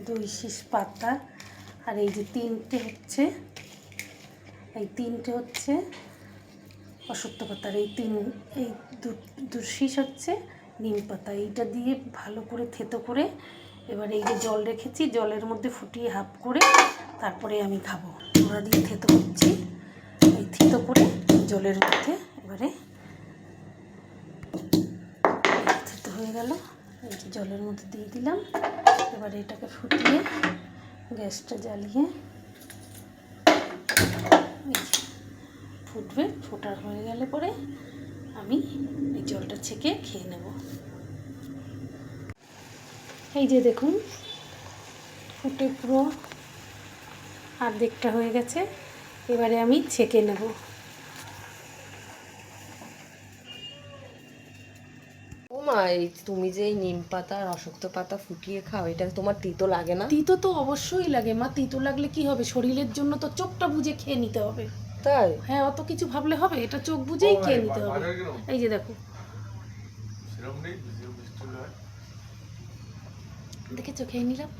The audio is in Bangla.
2 শীষ পাতা, আর এই যে 3টে হচ্ছে, এই 3টে হচ্ছে অশ্বত্থ পাতার, এই 2 শীষ হচ্ছে নিম পাতা। এইটা দিয়ে ভালো করে থেতো করে এবার এই যে জল রেখেছি, জলের মধ্যে ফুটিয়ে হাফ করে তারপরে আমি খাবো। ওরা দিয়ে থেতো করছি, এই থেতো করে জলের মধ্যে এবারে থেতো হয়ে গেল, এই যে জলের মধ্যে দিয়ে দিলাম। এবারে এটাকে ফুটিয়ে গ্যাসটা জ্বালিয়ে ফুটবে, ফোটার হয়ে গেলে পরে আমি এই জলটা ছেঁকে খেয়ে নেব। এই যে দেখুন ফুটে পুরো অর্ধেকটা হয়ে গেছে, এবারে আমি ছেঁকে নেব। ও মা, এই তুমি যে এই নিম পাতা আর অশ্বত্থ পাতা ফুটিয়ে খাও, এটা তোমার তিতো লাগে না? তিতো তো অবশ্যই লাগে মা, তিতো লাগলে কি হবে, শরীরের জন্য তো চোখটা বুজে খেয়ে নিতে হবে। তাই? হ্যাঁ, অত কিছু ভাবলে হবে, এটা চোখ বুজেই খেয়ে নিতে হবে। এই যে দেখো, দেখেছো খেয়ে নিলাম।